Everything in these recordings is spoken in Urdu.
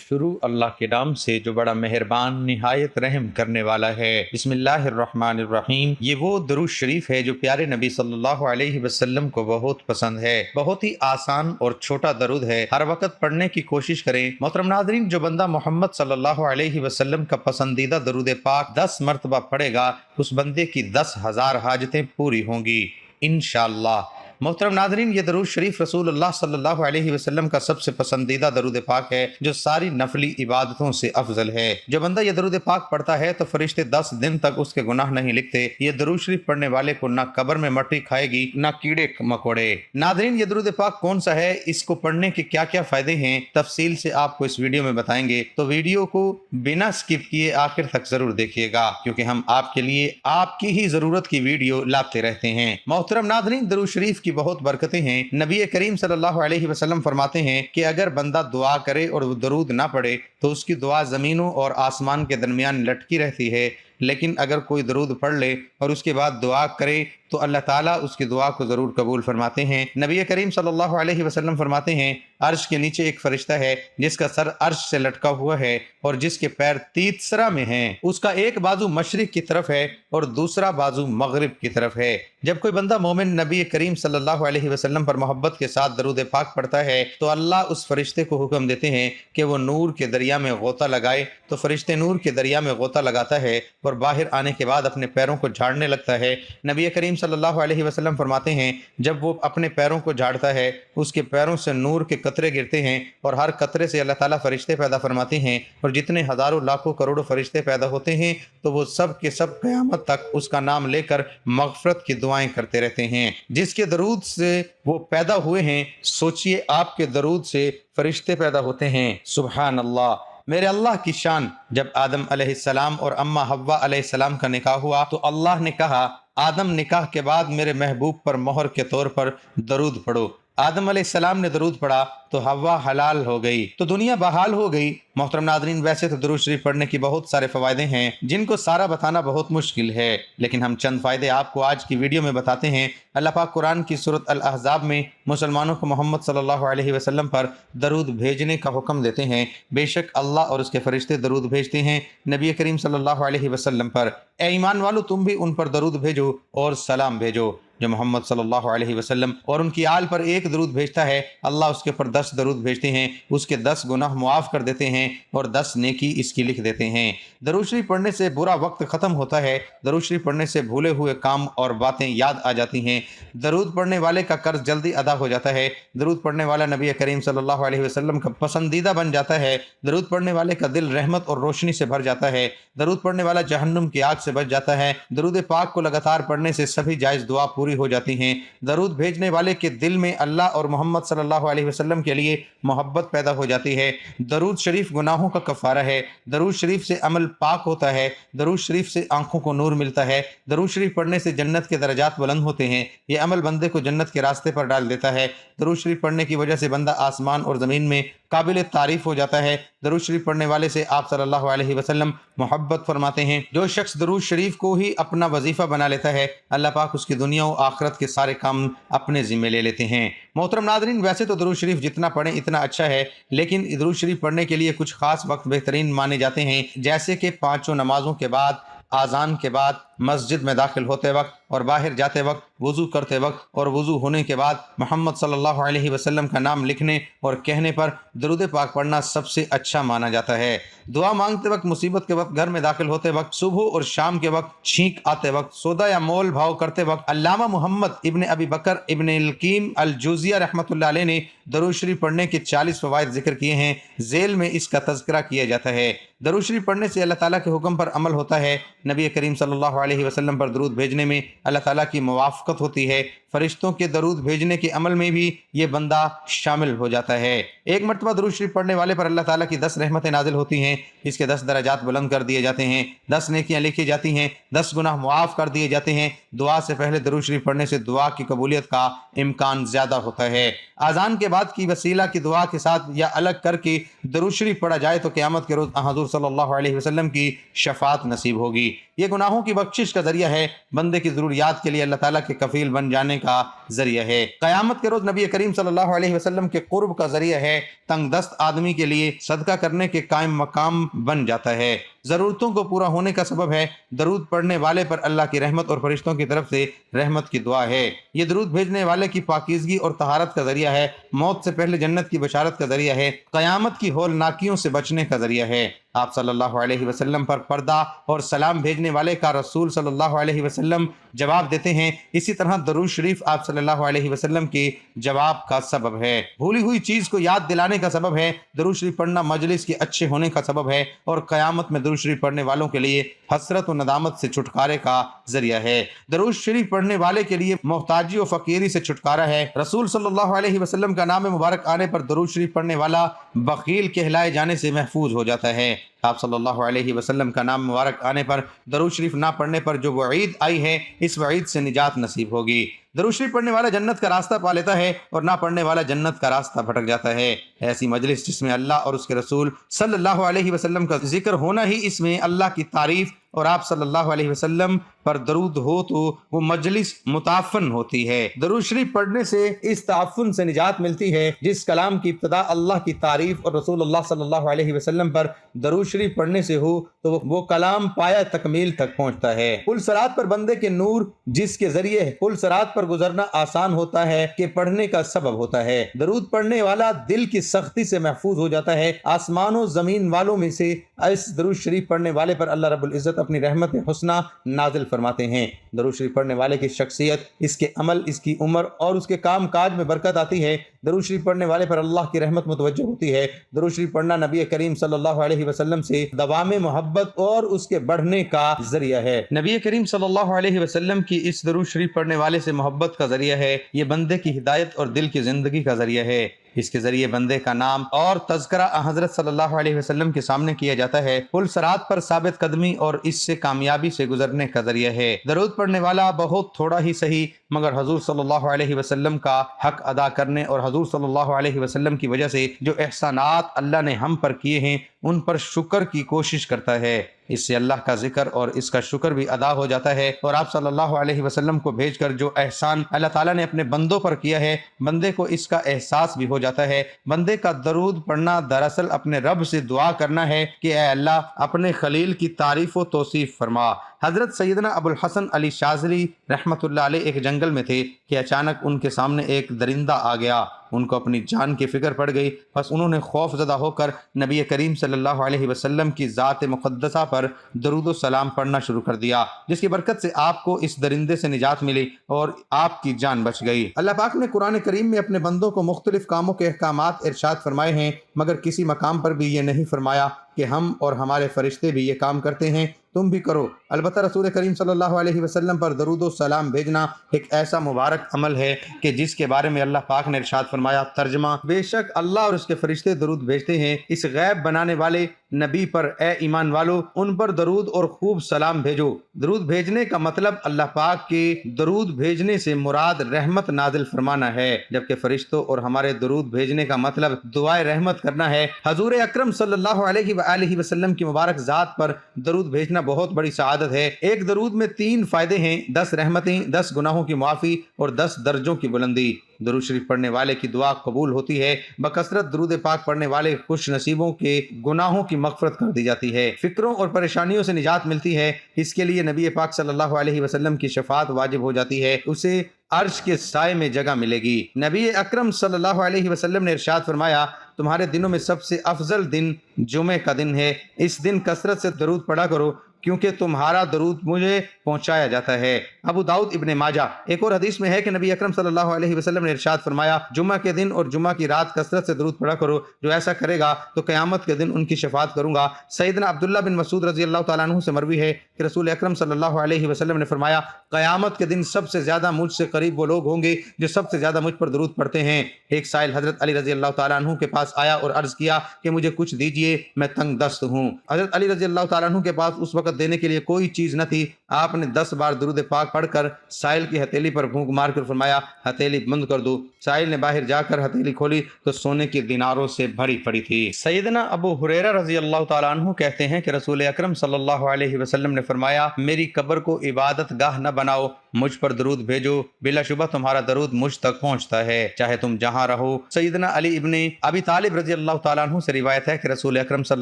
شروع اللہ کے نام سے جو بڑا مہربان نہایت رحم کرنے والا ہے۔ بسم اللہ الرحمن الرحیم۔ یہ وہ درود شریف ہے جو پیارے نبی صلی اللہ علیہ وسلم کو بہت پسند ہے۔ بہت ہی آسان اور چھوٹا درود ہے، ہر وقت پڑھنے کی کوشش کریں۔ محترم ناظرین، جو بندہ محمد صلی اللہ علیہ وسلم کا پسندیدہ درود پاک 10 مرتبہ پڑھے گا، اس بندے کی 10,000 حاجتیں پوری ہوں گی انشاءاللہ۔ محترم ناظرین، یہ درود شریف رسول اللہ صلی اللہ علیہ وسلم کا سب سے پسندیدہ درود پاک ہے جو ساری نفلی عبادتوں سے افضل ہے۔ جو بندہ یہ درود پاک پڑھتا ہے تو فرشتے 10 دن تک اس کے گناہ نہیں لکھتے۔ یہ درود شریف پڑھنے والے کو نہ قبر میں مٹی کھائے گی نہ کیڑے مکوڑے۔ ناظرین، یہ درود پاک کون سا ہے، اس کو پڑھنے کے کیا کیا فائدے ہیں، تفصیل سے آپ کو اس ویڈیو میں بتائیں گے، تو ویڈیو کو بنا سکپ کیے آخر تک ضرور دیکھیے گا، کیونکہ ہم آپ کے لیے آپ کی ہی ضرورت کی ویڈیو لاتے رہتے ہیں۔ محترم ناظرین، درود شریف کی بہت برکتیں ہیں۔ نبی کریم صلی اللہ علیہ وسلم فرماتے ہیں کہ اگر بندہ دعا کرے اور وہ درود نہ پڑھے تو اس کی دعا زمینوں اور آسمان کے درمیان لٹکی رہتی ہے، لیکن اگر کوئی درود پڑھ لے اور اس کے بعد دعا کرے تو اللہ تعالیٰ اس کی دعا کو ضرور قبول فرماتے ہیں۔ نبی کریم صلی اللہ علیہ وسلم فرماتے ہیں، عرش کے نیچے ایک فرشتہ ہے جس کا سر عرش سے لٹکا ہوا ہے اور جس کے پیر تیسرا میں ہیں۔ اس کا ایک بازو مشرق کی طرف ہے اور دوسرا بازو مغرب کی طرف ہے۔ جب کوئی بندہ مومن نبی کریم صلی اللہ علیہ وسلم پر محبت کے ساتھ درود پاک پڑھتا ہے تو اللہ اس فرشتے کو حکم دیتے ہیں کہ وہ نور کے دریا میں غوطہ لگائے، تو فرشتے نور کے دریا میں غوطہ لگاتا ہے اور باہر آنے کے بعد اپنے پیروں کو جھاڑنے لگتا ہے۔ نبی کریم صلی اللہ علیہ وسلم فرماتے ہیں، جب وہ اپنے پیروں کو جھاڑتا ہے اس کے پیروں سے نور کے قطرے گرتے ہیں اور ہر قطرے سے اللہ تعالیٰ فرشتے پیدا فرماتے ہیں، اور جتنے ہزاروں لاکھوں کروڑوں فرشتے پیدا ہوتے ہیں تو وہ سب کے سب قیامت تک اس کا نام لے کر مغفرت کی دعائیں کرتے رہتے ہیں۔ جس کے درود سے وہ پیدا ہوئے ہیں، سوچئے آپ کے درود سے فرشتے پیدا ہوتے ہیں۔ سبحان اللہ، میرے اللہ کی شان۔ جب آدم علیہ السلام اور اماں حوا علیہ السلام کا نکاح ہوا تو اللہ نے کہا، آدم نکاح کے بعد میرے محبوب پر مہر کے طور پر درود پڑھو۔ آدم علیہ السلام نے درود پڑھا تو حوا حلال ہو گئی تو دنیا بحال ہو گئی۔ محترم ناظرین، ویسے تو درود شریف پڑھنے کی بہت سارے فوائدے ہیں جن کو سارا بتانا بہت مشکل ہے، لیکن ہم چند فائدے آپ کو آج کی ویڈیو میں بتاتے ہیں۔ اللہ پاک قرآن کی سورۃ الاحزاب میں مسلمانوں کو محمد صلی اللہ علیہ وسلم پر درود بھیجنے کا حکم دیتے ہیں۔ بے شک اللہ اور اس کے فرشتے درود بھیجتے ہیں نبی کریم صلی اللہ علیہ وسلم پر۔ اے ایمان والو، تم بھی ان پر درود بھیجو اور سلام بھیجو۔ جو محمد صلی اللہ علیہ وسلم اور ان کی آل پر ایک درود بھیجتا ہے، اللہ اس کے پر 10 درود بھیجتے ہیں، اس کے 10 گناہ معاف کر دیتے ہیں اور 10 نیکی اس کی لکھ دیتے ہیں۔ درود شریف پڑھنے سے برا وقت ختم ہوتا ہے، درود شریف پڑھنے سے بھولے ہوئے کام اور باتیں یاد آ جاتی ہیں، درود پڑھنے والے کا قرض جلدی ادا ہو جاتا ہے، درود پڑھنے والا نبی کریم صلی اللہ علیہ وسلم کا پسندیدہ بن جاتا ہے، درود پڑھنے والے کا دل رحمت اور روشنی سے بھر جاتا ہے، درود پڑھنے والا جہنم کی آگ سے بچ جاتا ہے۔ درود پاک کو لگاتار پڑھنے سے سبھی جائز دعا پوری ہو جاتی ہیں۔ درود بھیجنے والے کے دل میں اللہ اور محمد صلی اللہ علیہ وسلم کے لیے محبت پیدا ہو جاتی ہے۔ درود شریف گناہوں کا کفارہ ہے، درود شریف سے عمل پاک ہوتا ہے، درود شریف سے آنکھوں کو نور ملتا ہے، درود شریف پڑھنے سے جنت کے درجات بلند ہوتے ہیں، یہ عمل بندے کو جنت کے راستے پر ڈال دیتا ہے۔ درود شریف پڑھنے کی وجہ سے بندہ آسمان اور زمین میں قابل تعریف ہو جاتا ہے۔ درود شریف پڑھنے والے سے آپ صلی اللہ علیہ وسلم محبت فرماتے ہیں۔ جو شخص درود شریف کو ہی اپنا وظیفہ بنا لیتا ہے، اللہ پاک اس کی دنیا و آخرت کے سارے کام اپنے ذمہ لے لیتے ہیں۔ محترم ناظرین، ویسے تو درود شریف جتنا پڑھیں اتنا اچھا ہے، لیکن درود شریف پڑھنے کے لیے کچھ خاص وقت بہترین مانے جاتے ہیں، جیسے کہ 5 نمازوں کے بعد، آذان کے بعد، مسجد میں داخل ہوتے وقت اور باہر جاتے وقت، وضو کرتے وقت اور وضو ہونے کے بعد محمد صلی اللہ علیہ وسلم کا نام لکھنے اور کہنے پر درود پاک پڑھنا سب سے اچھا مانا جاتا ہے۔ دعا مانگتے وقت، مصیبت کے وقت، گھر میں داخل ہوتے وقت، صبح اور شام کے وقت، چھینک آتے وقت، سودا یا مول بھاؤ کرتے وقت، علامہ محمد ابن ابی بکر ابن القیم الجوزیہ رحمۃ اللہ علیہ نے درود شریف پڑھنے کے 40 فوائد ذکر کیے ہیں، ذیل میں اس کا تذکرہ کیا جاتا ہے۔ درود شریف پڑھنے سے اللہ تعالیٰ کے حکم پر عمل ہوتا ہے، نبی کریم صلی اللہ علیہ وسلم پر درود بھیجنے میں اللہ تعالیٰ کی موافقت ہوتی ہے، فرشتوں کے درود بھیجنے کے عمل میں بھی یہ بندہ شامل ہو جاتا ہے۔ ایک مرتبہ درود شریف پڑھنے والے پر اللہ تعالیٰ کی 10 رحمتیں نازل ہوتی ہیں، اس کے 10 درجات بلند کر دیے جاتے ہیں، 10 نیکیاں لکھی جاتی ہیں، 10 گناہ معاف کر دیے جاتے ہیں۔ دعا سے پہلے درود شریف پڑھنے سے دعا کی قبولیت کا امکان زیادہ ہوتا ہے۔ اذان کے بعد کی وسیلہ کی دعا کے ساتھ یا الگ کر کے درود شریف پڑھا جائے تو قیامت کے روز حضور صلی اللہ علیہ وسلم کی شفاعت نصیب ہوگی۔ یہ گناہوں کی بخشش کا ذریعہ ہے، بندے کی ضروریات کے لیے اللہ تعالیٰ کے کفیل بن جانے کا ذریعہ ہے، قیامت کے روز نبی کریم صلی اللہ علیہ وسلم کے قرب کا ذریعہ ہے، تنگ دست آدمی کے لیے صدقہ کرنے کے قائم مقام بن جاتا ہے، ضرورتوں کو پورا ہونے کا سبب ہے، درود پڑھنے والے پر اللہ کی رحمت اور فرشتوں کی طرف سے رحمت کی دعا ہے، یہ درود بھیجنے والے کی پاکیزگی اور طہارت کا ذریعہ ہے، موت سے پہلے جنت کی بشارت کا ذریعہ ہے، قیامت کی ہولناکیوں سے بچنے کا ذریعہ ہے۔ آپ صلی اللہ علیہ وسلم پر پردہ اور سلام بھیجنے والے کا رسول صلی اللہ علیہ وسلم جواب دیتے ہیں، اسی طرح درود شریف آپ صلی اللہ علیہ وسلم کے جواب کا سبب ہے، بھولی ہوئی چیز کو یاد دلانے کا سبب ہے، درود شریف پڑھنا مجلس کے اچھے ہونے کا سبب ہے، اور قیامت میں درود شریف پڑھنے والوں کے لیے حسرت و ندامت سے چھٹکارے کا ذریعہ ہے، درود شریف پڑھنے والے کے لیے محتاجی و فقیری سے چھٹکارا ہے، رسول صلی اللہ علیہ وسلم کا نام مبارک آنے پر درود شریف پڑھنے والا بخیل کہلائے جانے سے محفوظ ہو جاتا ہے، آپ صلی اللہ علیہ وسلم کا نام مبارک آنے پر درود شریف نہ پڑھنے پر جو وعید آئی ہے اس وعید سے نجات نصیب ہوگی، درود شریف پڑھنے والا جنت کا راستہ پا لیتا ہے اور نہ پڑھنے والا جنت کا راستہ بھٹک جاتا ہے، ایسی مجلس جس میں اللہ اور اس کے رسول صلی اللہ علیہ وسلم کا ذکر ہونا ہی اس میں اللہ کی تعریف اور آپ صلی اللہ علیہ وسلم پر درود ہو تو وہ مجلس متعفن ہوتی ہے، درود شریف پڑھنے سے اس تعفن سے نجات ملتی ہے، جس کلام کی ابتدا اللہ کی تعریف اور رسول اللہ صلی اللہ علیہ وسلم پر درود شریف پڑھنے سے ہو تو وہ کلام پایہ تکمیل تک پہنچتا ہے، پل صراط پر بندے کے نور جس کے ذریعے پل صراط پر گزرنا آسان ہوتا ہے کہ پڑھنے کا سبب ہوتا ہے، درود پڑھنے والا دل کی سختی سے محفوظ ہو جاتا ہے، آسمان و زمین والوں میں سے اس درود شریف پڑھنے والے پر اللہ رب العزت اپنی رحمت حسنہ نازل فرماتے ہیں، درود شریف پڑھنے والے کی شخصیت، اس کے عمل، اس کی عمر اور اس کے کام کاج میں برکت آتی ہے، درود شریف پڑھنے والے پر اللہ کی رحمت متوجہ ہوتی ہے، درود شریف پڑھنا نبی کریم صلی اللہ علیہ وسلم سے دوام محبت اور اس کے بڑھنے کا ذریعہ ہے، نبی کریم صلی اللہ علیہ وسلم کی اس درود شریف پڑھنے والے سے محبت کا ذریعہ ہے، یہ بندے کی ہدایت اور دل کی زندگی کا ذریعہ ہے، اس کے ذریعے بندے کا نام اور تذکرہ حضرت صلی اللہ علیہ وسلم کے سامنے کیا جاتا ہے، پل صراط پر ثابت قدمی اور اس سے کامیابی سے گزرنے کا ذریعہ ہے، درود پڑھنے والا بہت تھوڑا ہی صحیح مگر حضور صلی اللہ علیہ وسلم کا حق ادا کرنے اور حضور صلی اللہ علیہ وسلم کی وجہ سے جو احسانات اللہ نے ہم پر کیے ہیں ان پر شکر کی کوشش کرتا ہے، اس سے اللہ کا ذکر اور اس کا شکر بھی ادا ہو جاتا ہے، اور آپ صلی اللہ علیہ وسلم کو بھیج کر جو احسان اللہ تعالیٰ نے اپنے بندوں پر کیا ہے بندے کو اس کا احساس بھی ہو جاتا ہے، بندے کا درود پڑھنا دراصل اپنے رب سے دعا کرنا ہے کہ اے اللہ اپنے خلیل کی تعریف و توصیف فرما، حضرت سیدنا ابو الحسن علی شاذلی رحمۃ اللہ علیہ ایک جنگل میں تھے کہ اچانک ان کے سامنے ایک درندہ آ گیا، ان کو اپنی جان کی فکر پڑ گئی، بس انہوں نے خوف زدہ ہو کر نبی کریم صلی اللہ علیہ وسلم کی ذات مقدسہ پر درود و سلام پڑھنا شروع کر دیا، جس کی برکت سے آپ کو اس درندے سے نجات ملی اور آپ کی جان بچ گئی۔ اللہ پاک نے قرآن کریم میں اپنے بندوں کو مختلف کاموں کے احکامات ارشاد فرمائے ہیں، مگر کسی مقام پر بھی یہ نہیں فرمایا کہ ہم اور ہمارے فرشتے بھی یہ کام کرتے ہیں، تم بھی کرو، البتہ رسول کریم صلی اللہ علیہ وسلم پر درود و سلام بھیجنا ایک ایسا مبارک عمل ہے کہ جس کے بارے میں اللہ پاک نے ارشاد فرمایا، ترجمہ، بے شک اللہ اور اس کے فرشتے درود بھیجتے ہیں اس غیب بنانے والے نبی پر، اے ایمان والو ان پر درود اور خوب سلام بھیجو، درود بھیجنے کا مطلب اللہ پاک کے درود بھیجنے سے مراد رحمت نازل فرمانا ہے، جبکہ فرشتوں اور ہمارے درود بھیجنے کا مطلب دعائے رحمت کرنا ہے، حضور اکرم صلی اللہ علیہ وآلہ وسلم کی مبارک ذات پر درود بھیجنا بہت بڑی سعادت ہے، ایک درود میں 3 فائدے ہیں، 10 رحمتیں، 10 گناہوں کی معافی اور 10 درجوں کی بلندی، درود شریف پڑھنے والے کی دعا قبول ہوتی ہے، بکثرت درود پاک پڑھنے والے خوش نصیبوں کے گناہوں کی مغفرت کر دی جاتی ہے، فکروں اور پریشانیوں سے نجات ملتی ہے، اس کے لیے نبی پاک صلی اللہ علیہ وسلم کی شفاعت واجب ہو جاتی ہے، اسے عرش کے سائے میں جگہ ملے گی، نبی اکرم صلی اللہ علیہ وسلم نے ارشاد فرمایا، تمہارے دنوں میں سب سے افضل دن جمعہ کا دن ہے، اس دن کثرت سے درود پڑھا کرو کیونکہ تمہارا درود مجھے پہنچایا جاتا ہے، ابو داؤد ابن ماجہ۔ ایک اور حدیث میں ہے کہ نبی اکرم صلی اللہ علیہ وسلم نے ارشاد فرمایا، جمعہ کے دن اور جمعہ کی رات کثرت سے درود پڑھا کرو، جو ایسا کرے گا تو قیامت کے دن ان کی شفاعت کروں گا۔ سیدنا عبداللہ بن مسعود رضی اللہ تعالیٰ عنہ سے مروی ہے کہ رسول اکرم صلی اللہ علیہ وسلم نے فرمایا، قیامت کے دن سب سے زیادہ مجھ سے قریب وہ لوگ ہوں گے جو سب سے زیادہ مجھ پر درود پڑھتے ہیں۔ ایک سائل حضرت علی رضی اللہ تعالیٰ عنہ کے پاس آیا اور عرض کیا کہ مجھے کچھ دیجئے، میں تنگ دست ہوں۔ حضرت علی رضی اللہ تعالیٰ عنہ کے پاس اس وقت دینے کے لیے کوئی چیز نہ تھی، آپ نے 10 بار درود پاک پڑھ کر سائل کی ہتھیلی پر پھونک مار کر فرمایا ہتھیلی بند کر دو۔ سائل نے باہر جا کر ہتھیلی کھولی تو سونے کے دیناروں سے بھری پڑی تھی۔ سیدنا ابو ہریرہ رضی اللہ تعالیٰ عنہ کہتے ہیں کہ رسول اکرم صلی اللہ علیہ وسلم نے فرمایا میری قبر کو عبادت گاہ نہ بناؤ، مجھ پر درود بھیجو، بلا شبہ تمہارا درود مجھ تک پہنچتا ہے چاہے تم جہاں رہو۔ سیدنا علی ابن ابی طالب رضی اللہ تعالیٰ عنہ سے روایت ہے کہ رسول اکرم صلی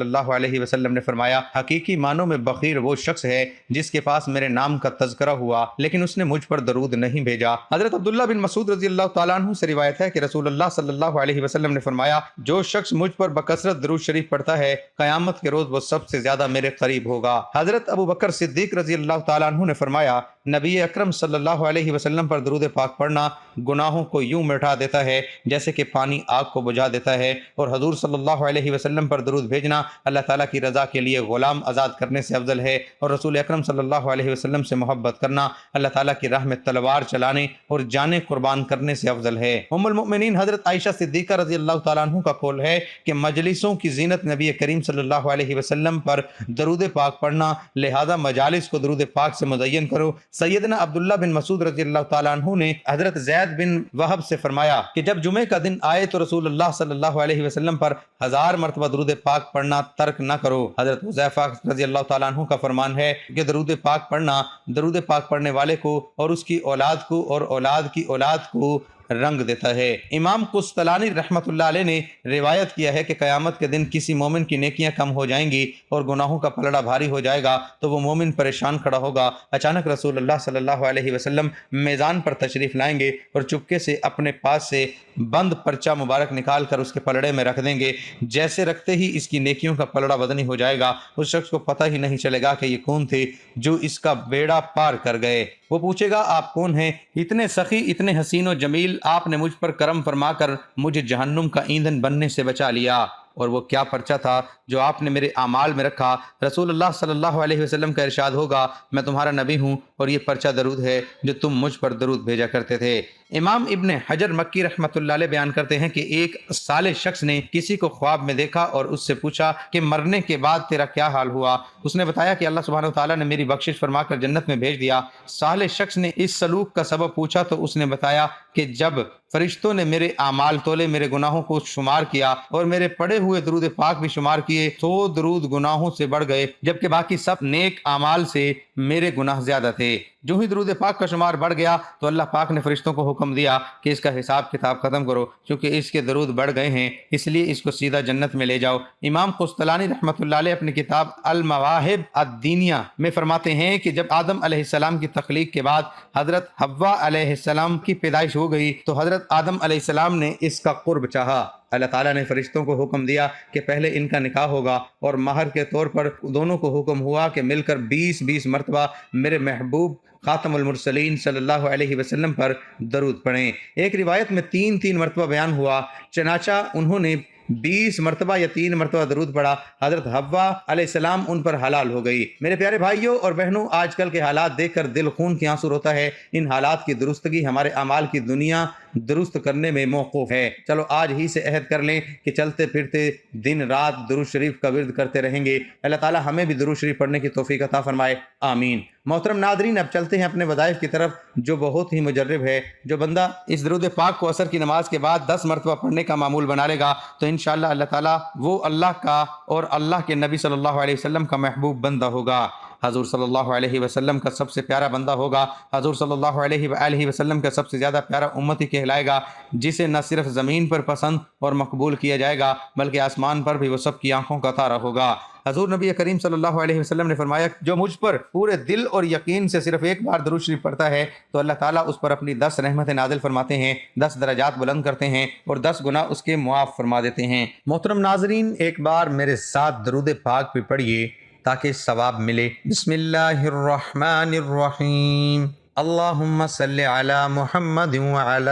اللہ علیہ وسلم نے فرمایا حقیقی معنوں میں بخیل وہ شخص ہے جس کے پاس میرے نام کا تذکرہ ہوا لیکن اس نے مجھ پر درود نہیں بھیجا۔ حضرت عبداللہ بن مسعود رضی اللہ تعالیٰ عنہ سے روایت ہے کہ رسول اللہ صلی اللہ علیہ وسلم نے فرمایا جو شخص مجھ پر بکثرت درود شریف پڑھتا ہے قیامت کے روز وہ سب سے زیادہ میرے قریب ہوگا۔ حضرت ابو بکر صدیق رضی اللہ تعالیٰ عنہ نے فرمایا نبی اکرم صلی اللہ علیہ وسلم پر درود پاک پڑھنا گناہوں کو یوں مٹا دیتا ہے جیسے کہ پانی آگ کو بجھا دیتا ہے، اور حضور صلی اللہ علیہ وسلم پر درود بھیجنا اللہ تعالیٰ کی رضا کے لیے غلام آزاد کرنے سے افضل ہے، اور رسول اکرم صلی اللہ علیہ وسلم سے محبت کرنا اللہ تعالیٰ کی راہ میں تلوار چلانے اور جانیں قربان کرنے سے افضل ہے۔ ام المؤمنین حضرت عائشہ صدیقہ رضی اللہ تعالیٰ عنہ کا قول ہے کہ مجلسوں کی زینت نبی کریم صلی اللہ علیہ وسلم پر درود پاک پڑھنا، لہذا مجالس کو درود پاک سے مزین کرو۔ سیدنا عبداللہ بن مسعود رضی اللہ تعالیٰ عنہ نے حضرت زید بن وہب سے فرمایا کہ جب جمعے کا دن آئے تو رسول اللہ صلی اللہ علیہ وسلم پر 1000 مرتبہ درود پاک پڑھنا ترک نہ کرو۔ حضرت حذیفہ رضی اللہ تعالیٰ عنہ کا فرمان ہے کہ درود پاک پڑھنا درود پاک پڑھنے والے کو اور اس کی اولاد کو اور اولاد کی اولاد کو رنگ دیتا ہے۔ امام قسطلانی رحمۃ اللہ علیہ نے روایت کیا ہے کہ قیامت کے دن کسی مومن کی نیکیاں کم ہو جائیں گی اور گناہوں کا پلڑا بھاری ہو جائے گا تو وہ مومن پریشان کھڑا ہوگا۔ اچانک رسول اللہ صلی اللہ علیہ وسلم میزان پر تشریف لائیں گے اور چپکے سے اپنے پاس سے بند پرچہ مبارک نکال کر اس کے پلڑے میں رکھ دیں گے، جیسے رکھتے ہی اس کی نیکیوں کا پلڑا وزنی ہو جائے گا۔ اس شخص کو پتہ ہی نہیں چلے گا کہ یہ کون تھے جو اس کا بیڑا پار کر گئے۔ وہ پوچھے گا آپ کون ہیں؟ اتنے سخی اتنے حسین و جمیل، آپ نے مجھ پر کرم فرما کر مجھے جہنم کا ایندھن بننے سے بچا لیا۔ اور وہ کیا پرچہ تھا جو آپ نے میرے اعمال میں رکھا؟ رسول اللہ صلی اللہ علیہ وسلم کا ارشاد ہوگا میں تمہارا نبی ہوں اور یہ پرچہ درود ہے جو تم مجھ پر درود بھیجا کرتے تھے۔ امام ابن حجر مکی رحمۃ اللہ علیہ بیان کرتے ہیں کہ ایک صالح شخص نے کسی کو خواب میں دیکھا اور اس سے پوچھا کہ مرنے کے بعد تیرا کیا حال ہوا؟ اس نے بتایا کہ اللہ سبحانہ وتعالیٰ نے میری بخشش فرما کر جنت میں بھیج دیا۔ صالح شخص نے اس سلوک کا سبب پوچھا تو اس نے بتایا کہ جب فرشتوں نے میرے اعمال تولے، میرے گناہوں کو شمار کیا اور میرے پڑھے ہوئے درود پاک بھی شمار کیے تو درود گناہوں سے بڑھ گئے، جبکہ باقی سب نیک اعمال سے میرے گناہ زیادہ تھے۔ جو ہی درود پاک کا شمار بڑھ گیا تو اللہ پاک نے فرشتوں کو حکم دیا کہ اس کا حساب کتاب ختم کرو، کیونکہ اس کے درود بڑھ گئے ہیں، اس لیے اس کو سیدھا جنت میں لے جاؤ۔ امام قسطلانی رحمۃ اللہ علیہ اپنی کتاب المواہب الدینیہ میں فرماتے ہیں کہ جب آدم علیہ السلام کی تخلیق کے بعد حضرت حوا علیہ السلام کی پیدائش ہو گئی تو حضرت آدم علیہ السلام نے اس کا قرب چاہا۔ اللہ تعالیٰ نے فرشتوں کو حکم دیا کہ پہلے ان کا نکاح ہوگا، اور مہر کے طور پر دونوں کو حکم ہوا کہ مل کر 20 مرتبہ میرے محبوب خاتم المرسلین صلی اللہ علیہ وسلم پر درود پڑھیں۔ ایک روایت میں 3 مرتبہ بیان ہوا، چنانچہ انہوں نے 20 مرتبہ یا 3 مرتبہ درود پڑھا۔ حضرت حوا علیہ السلام ان پر حلال ہو گئی۔ میرے پیارے بھائیوں اور بہنوں، آج کل کے حالات دیکھ کر دل خون کے آنسو روتا ہے۔ ان حالات کی درستگی ہمارے اعمال کی دنیا درست کرنے میں موقوف ہے۔ چلو آج ہی سے عہد کر لیں کہ چلتے پھرتے دن رات درود شریف کا ورد کرتے رہیں گے۔ اللہ تعالی ہمیں بھی درود شریف پڑھنے کی توفیق عطا فرمائے، آمین۔ محترم ناظرین، اب چلتے ہیں اپنے وظائف کی طرف جو بہت ہی مجرب ہے۔ جو بندہ اس درود پاک کو عصر کی نماز کے بعد 10 مرتبہ پڑھنے کا معمول بنا لے گا تو انشاءاللہ اللہ تعالیٰ وہ اللہ کا اور اللہ کے نبی صلی اللہ علیہ وسلم کا محبوب بندہ ہوگا، حضور صلی اللہ علیہ وسلم کا سب سے پیارا بندہ ہوگا، حضور صلی اللہ علیہ وآلہ وسلم کا سب سے زیادہ پیارا امتی کہلائے گا، جسے نہ صرف زمین پر پسند اور مقبول کیا جائے گا بلکہ آسمان پر بھی وہ سب کی آنکھوں کا تارا ہوگا۔ حضور نبی کریم صلی اللہ علیہ وسلم نے فرمایا جو مجھ پر پورے دل اور یقین سے صرف ایک بار درود شریف پڑھتا ہے تو اللہ تعالیٰ اس پر اپنی 10 رحمتیں نازل فرماتے ہیں، 10 درجات بلند کرتے ہیں اور 10 گناہ اس کے معاف فرما دیتے ہیں۔ محترم ناظرین، ایک بار میرے ساتھ درود پاک بھی پڑھیے تاکہ ثواب ملے۔ بسم اللہ الرحمن الرحیم، اللہم صلی علی محمد وعلی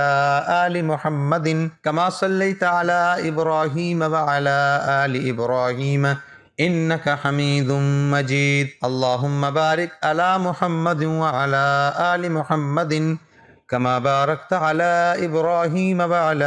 آل محمد کما صلیت علی ابراہیم وعلی آل ابراہیم انک حمید مجید، اللہم بارک علی محمد وعلی آل محمد کما بارکت علی ابراہیم وعلی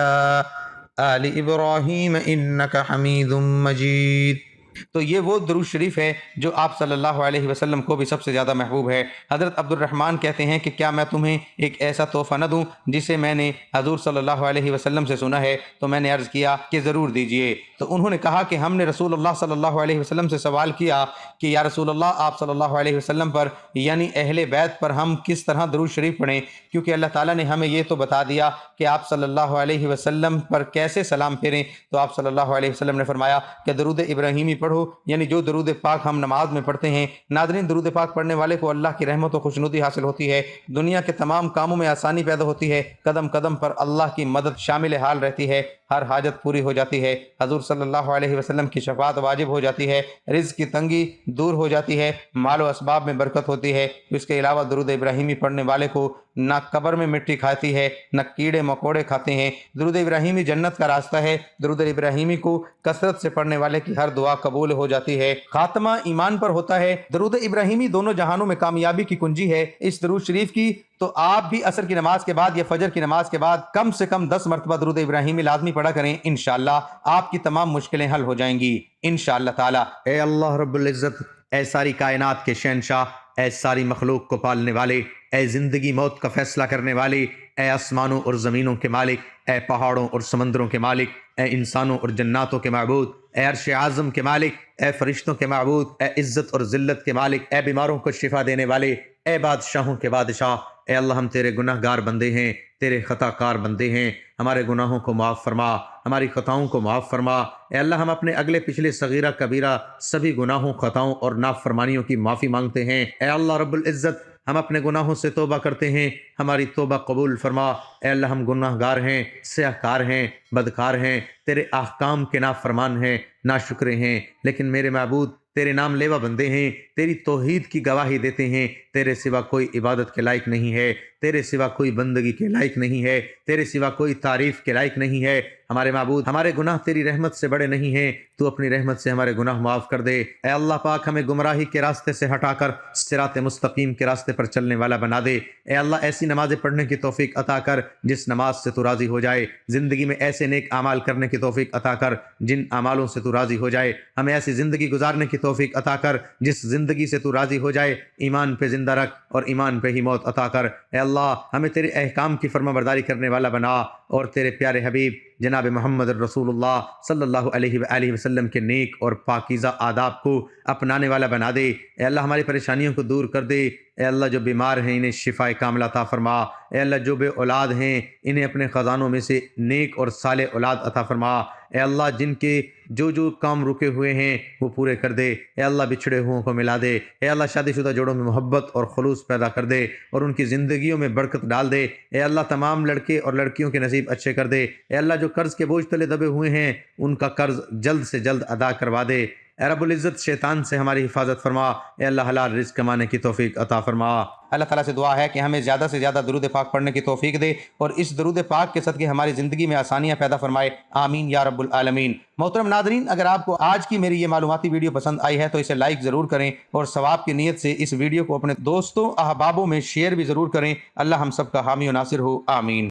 آل ابراہیم انک حمید مجید۔ تو یہ وہ درود شریف ہے جو آپ صلی اللہ علیہ وسلم کو بھی سب سے زیادہ محبوب ہے۔ حضرت عبد الرحمن کہتے ہیں کہ کیا میں تمہیں ایک ایسا تحفہ نہ دوں جسے میں نے حضور صلی اللہ علیہ وسلم سے سنا ہے؟ تو میں نے عرض کیا کہ ضرور دیجئے۔ تو انہوں نے کہا کہ ہم نے رسول اللہ صلی اللہ علیہ وسلم سے سوال کیا کہ یا رسول اللہ، آپ صلی اللہ علیہ وسلم پر یعنی اہل بیت پر ہم کس طرح درود شریف پڑھیں، کیونکہ اللہ تعالیٰ نے ہمیں یہ تو بتا دیا کہ آپ صلی اللہ علیہ وسلم پر کیسے سلام پھیریں۔ تو آپ صلی اللہ علیہ وسلم نے فرمایا کہ درود ابراہیمی پڑھو، یعنی جو درود پاک ہم نماز میں پڑھتے ہیں۔ ناظرین، درود پاک پڑھنے والے کو اللہ کی رحمت و خوشنودی حاصل ہوتی ہے، دنیا کے تمام کاموں میں آسانی پیدا ہوتی ہے، قدم قدم پر اللہ کی مدد شامل حال رہتی ہے، ہر حاجت پوری ہو جاتی ہے، حضور صلی اللہ علیہ وسلم کی شفاعت واجب ہو جاتی ہے، رزق کی تنگی دور ہو جاتی ہے، مال و اسباب میں برکت ہوتی ہے۔ اس کے علاوہ درود ابراہیمی پڑھنے والے کو نہ قبر میں مٹی کھاتی ہے، نہ کیڑے مکوڑے کھاتے ہیں۔ درود ابراہیمی جنت کا راستہ ہے۔ درود ابراہیمی کو کثرت سے پڑھنے والے کی ہر دعا قبول ہو جاتی ہے۔ خاتمہ ایمان پر ہوتا ہے۔ درود ابراہیمی دونوں جہانوں میں کامیابی کی کنجی ہے۔ اس درود شریف کی تو آپ بھی عصر کی نماز کے بعد یا فجر کی نماز کے بعد کم سے کم 10 مرتبہ درود ابراہیمی لازمی پڑھا کریں، انشاءاللہ آپ کی تمام مشکلیں حل ہو جائیں گی انشاءاللہ تعالی۔ اے اللہ رب العزت، اے ساری کائنات کے شہنشاہ، اے ساری مخلوق کو پالنے والے، اے زندگی موت کا فیصلہ کرنے والے، اے آسمانوں اور زمینوں کے مالک، اے پہاڑوں اور سمندروں کے مالک، اے انسانوں اور جناتوں کے معبود، اے عرش اعظم کے مالک، اے فرشتوں کے معبود، اے عزت اور ذلت کے مالک، اے بیماروں کو شفا دینے والے، اے بادشاہوں کے بادشاہ، اے اللہ ہم تیرے گناہ گار بندے ہیں، تیرے خطا کار بندے ہیں، ہمارے گناہوں کو معاف فرما، ہماری خطاؤں کو معاف فرما۔ اے اللہ ہم اپنے اگلے پچھلے صغیرہ کبیرہ سبھی گناہوں، خطاؤں اور نافرمانیوں کی معافی مانگتے ہیں۔ اے اللہ رب العزت، ہم اپنے گناہوں سے توبہ کرتے ہیں، ہماری توبہ قبول فرما۔ اے اللہ ہم گناہ گار ہیں، سیاہ کار ہیں، بدکار ہیں، تیرے احکام کے نافرمان ہیں، ناشکرے ہیں، لیکن میرے معبود تیرے نام لیوا بندے ہیں، تیری توحید کی گواہی دیتے ہیں۔ تیرے سوا کوئی عبادت کے لائق نہیں ہے، تیرے سوا کوئی بندگی کے لائق نہیں ہے، تیرے سوا کوئی تعریف کے لائق نہیں ہے۔ ہمارے معبود، ہمارے گناہ تیری رحمت سے بڑے نہیں ہیں، تو اپنی رحمت سے ہمارے گناہ معاف کر دے۔ اے اللہ پاک، ہمیں گمراہی کے راستے سے ہٹا کر صراط مستقیم کے راستے پر چلنے والا بنا دے۔ اے اللہ ایسی نمازیں پڑھنے کی توفیق عطا کر جس نماز سے تو راضی ہو جائے، زندگی میں ایسے نیک اعمال کرنے کی توفیق عطا کر جن اعمالوں سے تو راضی ہو جائے، ہمیں ایسی زندگی گزارنے کی توفیق عطا کر جس زندگی سے تو راضی ہو جائے، ایمان پہ زندہ رکھ اور ایمان پہ ہی موت عطا کر۔ اے اللہ ہمیں تیرے احکام کی فرما برداری کرنے والا بنا اور تیرے پیارے حبیب جناب محمد رسول اللہ صلی اللہ علیہ وآلہ وسلم کے نیک اور پاکیزہ آداب کو اپنانے والا بنا دے۔ اے اللہ ہماری پریشانیوں کو دور کر دے۔ اے اللہ جو بیمار ہیں انہیں شفا کاملہ عطا فرما۔ اے اللہ جو بے اولاد ہیں انہیں اپنے خزانوں میں سے نیک اور صالح اولاد عطا فرما۔ اے اللہ جن کے جو کام رکے ہوئے ہیں وہ پورے کر دے۔ اے اللہ بچھڑے ہوئوں کو ملا دے۔ اے اللہ شادی شدہ جوڑوں میں محبت اور خلوص پیدا کر دے اور ان کی زندگیوں میں برکت ڈال دے۔ اے اللہ تمام لڑکے اور لڑکیوں کے نصیب اچھے کر دے۔ اے اللہ جو قرض کے بوجھ تلے دبے ہوئے ہیں ان کا قرض جلد سے جلد ادا کروا دے۔ اے رب العزت شیطان سے ہماری حفاظت فرما۔ اے اللہ حلال رزق کمانے کی توفیق عطا فرما۔ اللہ تعالیٰ سے دعا ہے کہ ہمیں زیادہ سے زیادہ درود پاک پڑھنے کی توفیق دے اور اس درود پاک کے صدقے ہماری زندگی میں آسانیاں پیدا فرمائے، آمین یا رب العالمین۔ محترم ناظرین، اگر آپ کو آج کی میری یہ معلوماتی ویڈیو پسند آئی ہے تو اسے لائک ضرور کریں اور ثواب کی نیت سے اس ویڈیو کو اپنے دوستوں احبابوں میں شیئر بھی ضرور کریں۔ اللہ ہم سب کا حامی و ناصر ہو، آمین۔